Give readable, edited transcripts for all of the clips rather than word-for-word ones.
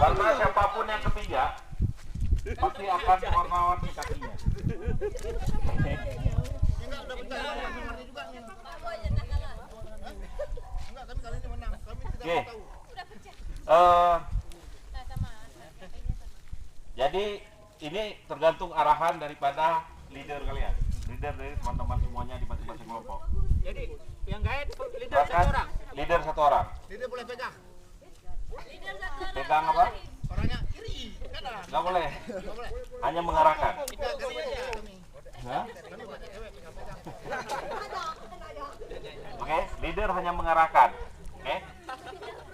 Karena siapapun yang ketiga pasti akan warna-warni kakinya. Oke. Jadi ini tergantung arahan daripada leader kalian. Leader dari teman-teman semuanya di masing-masing kelompok. Jadi yang guide leader satu orang. Leader satu orang. Leader boleh pegang. Pegang apa? Orangnya kiri, kanan. Nggak boleh. Nggak boleh. Hanya mengarahkan. Hah? Oke, leader hanya mengarahkan. Oke.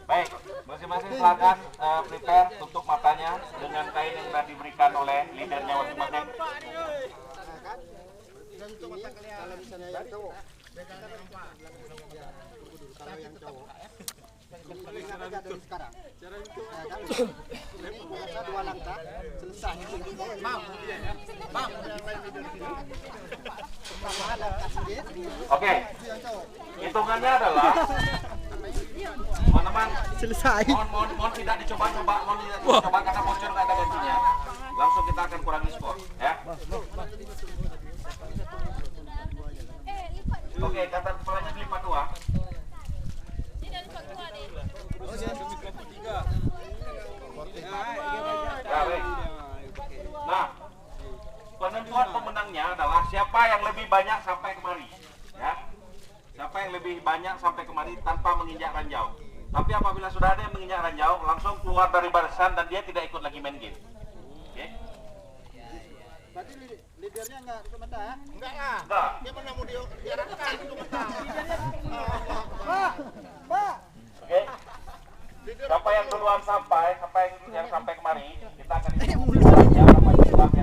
Baik, masing-masing silakan prepare tutup matanya dengan kain yang sudah diberikan oleh leadernya masing-masing. Kalau misalnya yang cowok, kalau yang cowok, dari sekarang. Dua langkah selesai. Oke, hitungannya adalah teman-teman Selesai. mohon tidak dicoba-coba, mohon tidak dicoba karena bocor nggak ada gantinya. Langsung kita akan kurangi skor, ya. Oke, kata kepalanya dilipat dua. Ya, baik. Nah, penentuan pemenangnya adalah siapa yang lebih banyak sampai kemari, ya. Siapa yang lebih banyak sampai kemari tanpa menginjak ranjau. Tapi apabila sudah ada yang menginjak ranjau, langsung keluar dari barisan dan dia tidak ikut lagi main game. Oke? Berarti leadernya enggak ikut mentah ya? Enggak lah. Enggak. Dia pernah mau diarahkan itu mentah. Pak. Oke? Siapa yang duluan sampai yang sampai kemari, kita akan hitung jumlah yang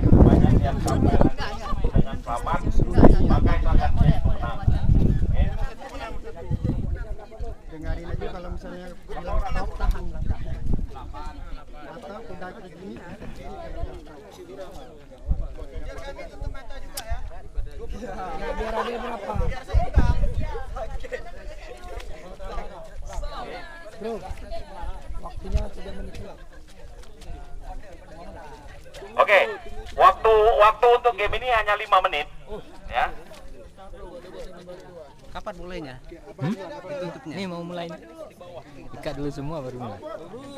terbanyak yang sampai dengan selamat, maka itu akan menjadi pemenang. Oke? Dengarin aja kalau misalnya bilang stop, tahan langkahnya. Atau udah begini. Biar ada berapa? Bro, waktunya 3 menit. Oke, waktu untuk game ini hanya 5 menit, ya. Kapan mulainya? Tutupnya. Nih mau mulai. Ikat dulu semua baru mulai.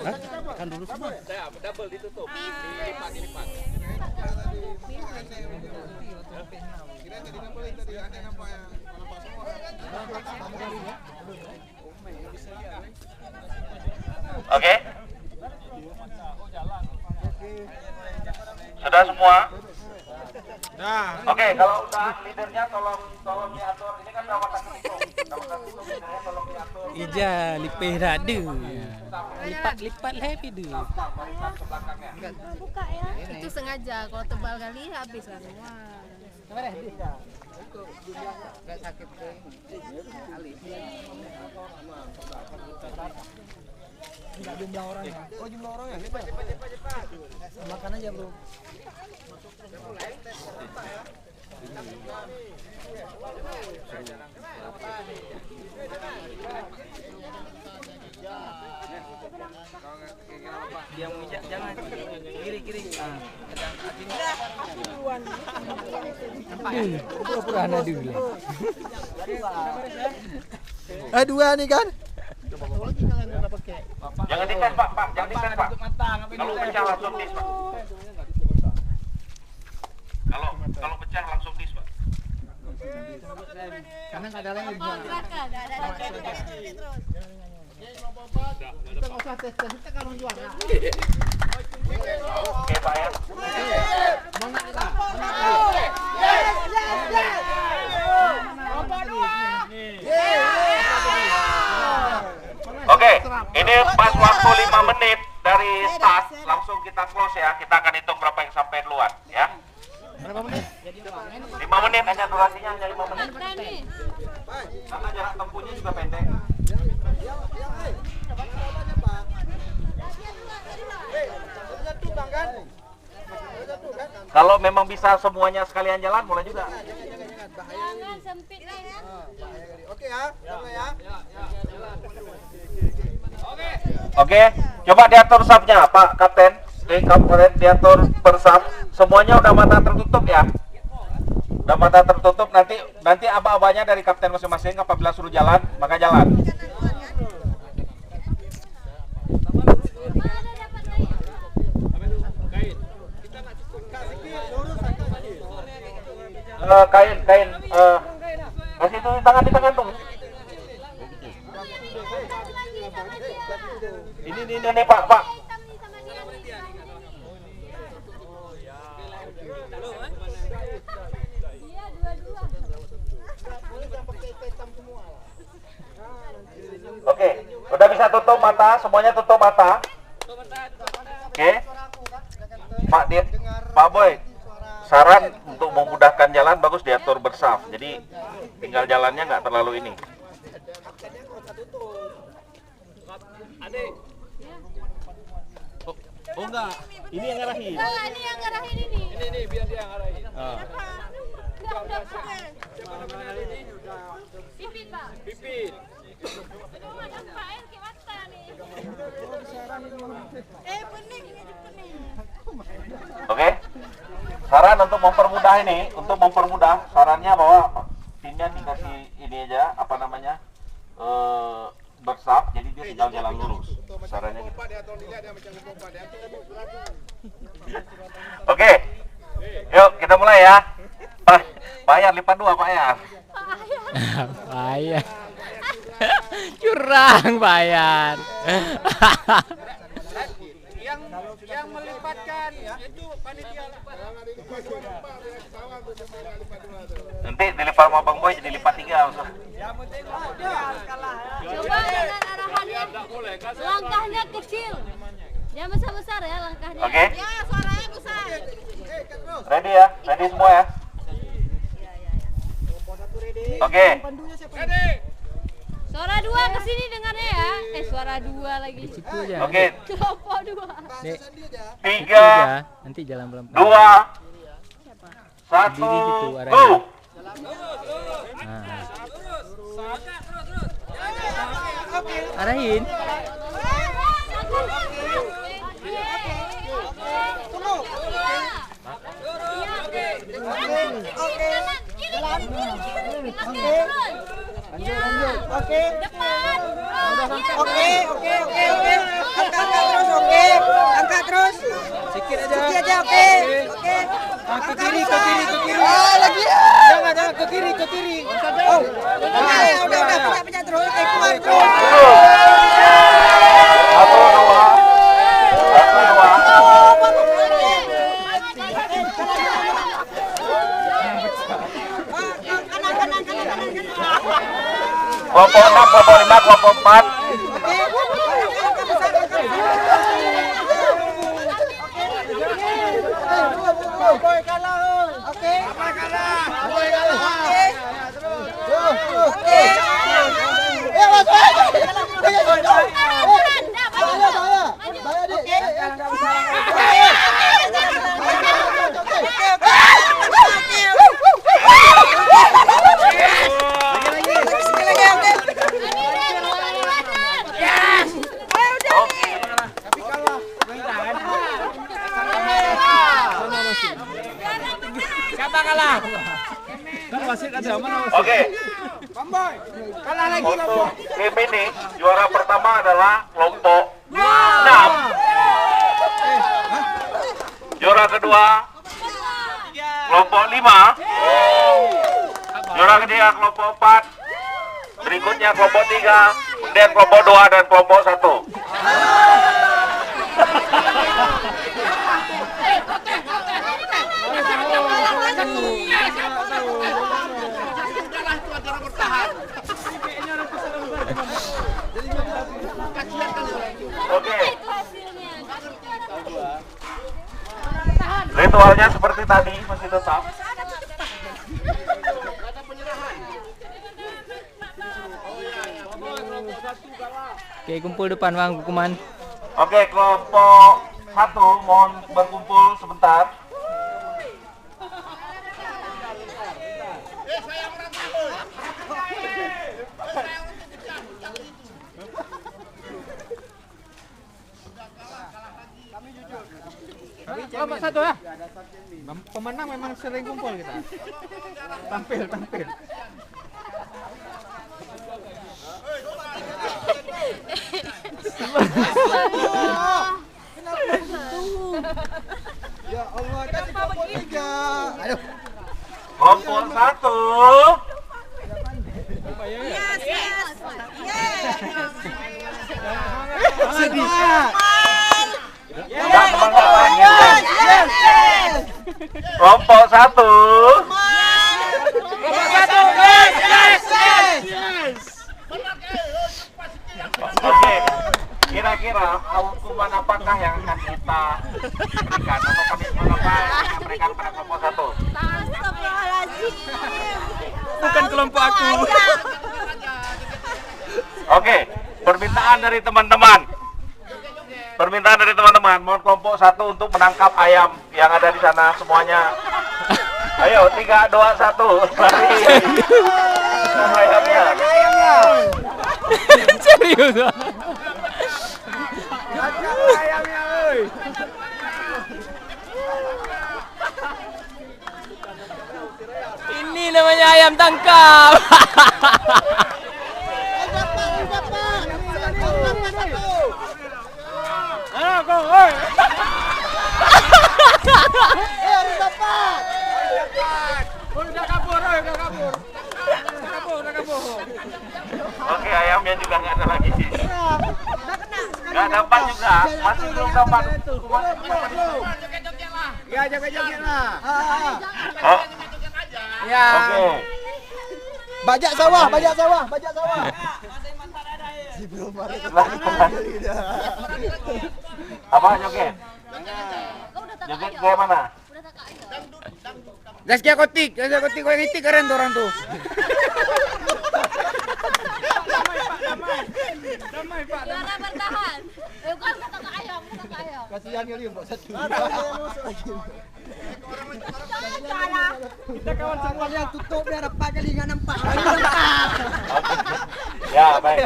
Hah? Ikan dulu semua. Double ditutup. Dilipat. Oke. Sudah semua? Oke, kalau udah leadernya tolong diatur. Ini kan dapat hitung. Leadernya tolong diatur. Ija lipih radu. Lipat happy dulu. Barisan ke belakangnya. Buka ya. Itu sengaja. Kalau tebal kali habis lah semua. Enggak sakit ke Enggak jumlah orangnya. Oh, jumlah orangnya. Cepat. Makan aja, Bro. dia menginjak jangan kiri. Pura-pura ada dulu. Dua nih kan? Jangan dites, Pak. Jangan dites, Pak. Kalau pecah langsung dis, Pak. Kalau pecah langsung dis, Pak. Karena nggak ada lagi. Kita nggak usah tes, kita kalau juara. Oke, Pak ya. Oke, ini pas waktu 5 menit dari start, langsung kita close ya. Kita akan hitung berapa yang sampai duluan ya. Berapa menit? 5 menit hanya durasinya hanya 5 menit. Karena jarak tempuhnya juga pendek. Kalau memang bisa semuanya sekalian jalan, boleh juga. Jangan sempit nih. Oke ya. Oke. Coba diatur sapnya, Pak Kapten. Kapten diatur bersap. Semuanya udah mata tertutup ya. Udah mata tertutup, nanti aba-abanya dari kapten masing-masing apabila suruh jalan, maka jalan. Kain, kasih itu di tangan tuh. Ini Pak. Oke, udah bisa tutup mata, semuanya tutup mata. Oke, Pak Boy, saran untuk memudahkan jalan bagus diatur bersaf. Jadi tinggal jalannya nggak terlalu ini. Oh enggak, ini yang ngarahin. Oh, ini yang ngarahin ini. Ini biar dia ngarahin. Udah pakai. Pipit, Pak. Pipit. Aduh, ada Pak air ke mata nih. Pening, ini pening. Oke, saran untuk mempermudah sarannya bahwa pinnya dikasih ini aja, apa namanya, bersaf, jadi dia tinggal jalan lurus. Sarannya gitu. Oke, yuk kita mulai ya. Pak Ayar lipat 2 Pak Ayar. Bayar. Curang bayar. Yang melipatkan itu panitia. Nanti dilipat sama Bang Boy jadi lipat 3 langsung. Coba dengan arahannya. Langkahnya kecil. Jangan besar-besar ya langkahnya. Oke. Ya, suaranya besar. Ready ya? Ready semua ya? Oke. Suara 2 ke sini dengarnya ya. Suara 2 lagi. Situ aja. Oke. Kelompok 2. Dek, 3, nanti jalan pelan-pelan. 2, 1, Berdiri gitu, arahnya. go. Nah. Arahin. Lanjut. Oke. Depan. Oke. Angkat terus, oke. Angkat terus. Sikit aja, oke. Oke. Ke kiri. Lagi. Jangan ke kiri. Oh. Udah, pencet terus. Keluar terus. 1, 2. Kelompok 6, kelompok 5, kelompok 4. Oke. Untuk tim ini juara pertama adalah kelompok 6. Juara kedua kelompok 5. Juara ketiga kelompok 4. Berikutnya kelompok 3, kemudian kelompok 2 dan kelompok 1. Oke. Ritualnya seperti tadi masih tetap. Oke, kumpul depan Bang Kukuman. Oke, kelompok 1 mohon berkumpul sebentar. Kelompok 1 ya. Pemenang memang sering kumpul kita. Tampil. Ya Allah, kasih kelompok 3. Aduh. Kelompok 1. Sedih. Udah semangat lagi. Kelompok 1. Oke, kira-kira hukuman apakah yang akan kita berikan atau punishment apa yang akan berikan pada kelompok 1? Astagfirullahaladzim. Bukan kelompok aku. Oke, permintaan dari teman-teman. Mohon kelompok 1 untuk menangkap ayam yang ada di sana semuanya. Ayo, 3, 2, 1, lari. Ayamnya. Serius. Ayamnya, oi. Ini namanya ayam tangkap. Ayo, go, oi. Udah kabur. Oke, ayamnya juga nggak ada lagi. Nggak dapat juga, masih belum dapat. Ya, joget-joget lah. Oh, Ya. oke. Bajak sawah. Apa joget? Kau udah tak Joget ayo. kayak mana? Udah tak ayo. Gaskia kotik kau yang itik keren tuh orang tuh. Damai Pak. Juara bertahan. Kau udah tak ayo. Kasihan kali kelompok 1. Kita kawan semuanya tutup biar 4 kali enggak nampak. Ya, baik.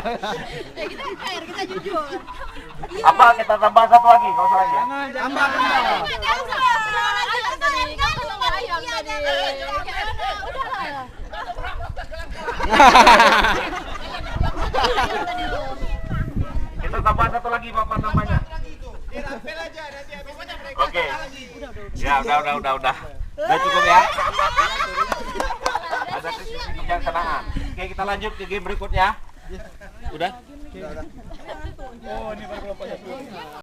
Kita fair, kita jujur. Apa kita tambah satu lagi? Nggak usah lagi. Tambah. Kita tambah satu lagi Bapak tambahnya. Oke. Ya, udah. Udah cukup ya. Ada sisi kebijaksanaan. Oke, kita lanjut ke game berikutnya. Udah? Oh, ini baru kelompok 1.